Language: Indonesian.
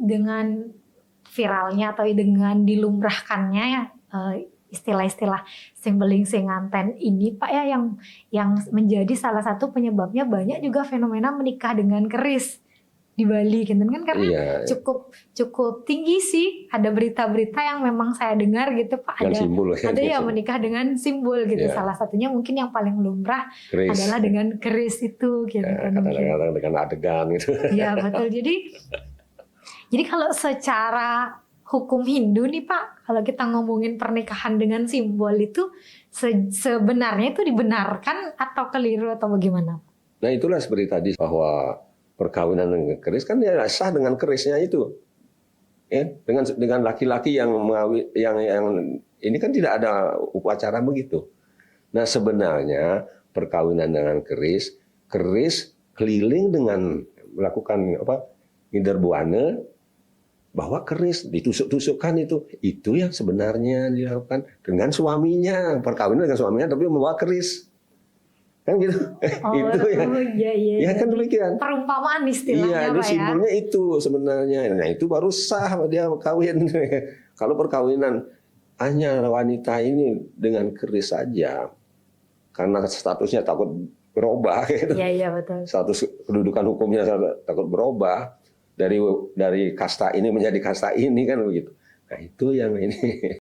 Dengan viralnya atau dengan dilumrahkannya ya istilah-istilah simbeling singanten ini Pak ya yang menjadi salah satu penyebabnya banyak juga fenomena menikah dengan keris di Bali gitu kan, karena cukup tinggi sih, ada berita-berita yang memang saya dengar gitu Pak, ada yang menikah dengan simbol gitu, salah satunya mungkin yang paling lumrah keris. Adalah dengan keris itu gitu kan, kadang-kadang dengan adegan gitu. Iya betul. Jadi kalau secara hukum Hindu nih Pak, kalau kita ngomongin pernikahan dengan simbol itu sebenarnya itu dibenarkan atau keliru atau bagaimana? Nah itulah seperti tadi bahwa perkawinan dengan keris kan dia sah dengan kerisnya itu, ya, dengan laki-laki yang ini kan tidak ada upacara begitu. Nah sebenarnya perkawinan dengan keris keliling dengan melakukan nginderbuana, bahwa keris ditusuk-tusukkan itu yang sebenarnya dilakukan dengan suaminya, perkawinan dengan suaminya tapi membawa keris. Kan gitu. Iya. Kan demikian. Perumpamaan istilahnya Pak ya. Simbolnya itu sebenarnya. Nah, itu baru sah dia kawin. Kalau perkawinan hanya wanita ini dengan keris saja karena statusnya takut berubah gitu. Iya betul. Status kedudukan hukumnya takut berubah dari kasta ini menjadi kasta ini kan begitu. Nah, itu yang ini